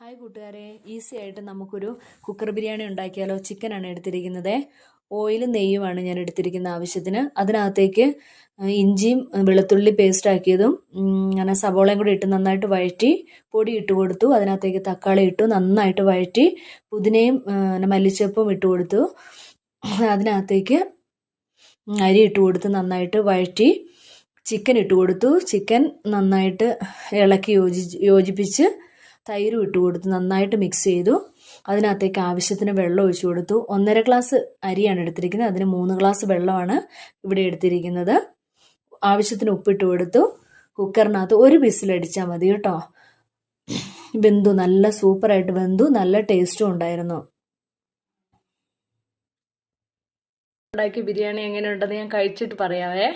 Hi കൂട്ടുകാരെ, easy ആയിട്ട് നമുക്കൊരു കുക്കർ ബിരിയാണി ഉണ്ടാക്കിയാലോ. ചിക്കനാണ് എടുത്തിരിക്കുന്നത്. ഓയിലും നെയ്യുമാണ് ഞാൻ എടുത്തിരിക്കുന്ന ആവശ്യത്തിന്. അതിനകത്തേക്ക് ഇഞ്ചിയും വെളുത്തുള്ളി പേസ്റ്റ് ആക്കിയതും അങ്ങനെ സവോളയും കൂടി ഇട്ട് നന്നായിട്ട് വഴറ്റി പൊടി ഇട്ട് കൊടുത്തു. അതിനകത്തേക്ക് തക്കാളി ഇട്ടു നന്നായിട്ട് വഴറ്റി പുതിനയും മല്ലിച്ചപ്പും ഇട്ട് കൊടുത്തു. അതിനകത്തേക്ക് അരി ഇട്ട് കൊടുത്ത് നന്നായിട്ട് വഴറ്റി ചിക്കൻ ഇട്ട് കൊടുത്തു. ചിക്കൻ നന്നായിട്ട് ഇളക്കി യോജിപ്പിച്ച് തൈരും ഇട്ട് കൊടുത്ത് നന്നായിട്ട് മിക്സ് ചെയ്തു. അതിനകത്തേക്ക് ആവശ്യത്തിന് വെള്ളം ഒഴിച്ചു കൊടുത്തു. 1.5 ഗ്ലാസ് അരിയാണ് എടുത്തിരിക്കുന്നത്, അതിന് 3 ഗ്ലാസ് വെള്ളമാണ് ഇവിടെ എടുത്തിരിക്കുന്നത്. ആവശ്യത്തിന് ഉപ്പിട്ട് കൊടുത്തു. കുക്കറിനകത്ത് ഒരു വിസിലടിച്ചാൽ മതി കേട്ടോ. വെന്തു, നല്ല സൂപ്പറായിട്ട് വെന്തു, നല്ല ടേസ്റ്റും ഉണ്ടായിരുന്നു. ഉണ്ടാക്കിയ ബിരിയാണി എങ്ങനെയുണ്ടെന്ന് ഞാൻ കഴിച്ചിട്ട് പറയാവേ.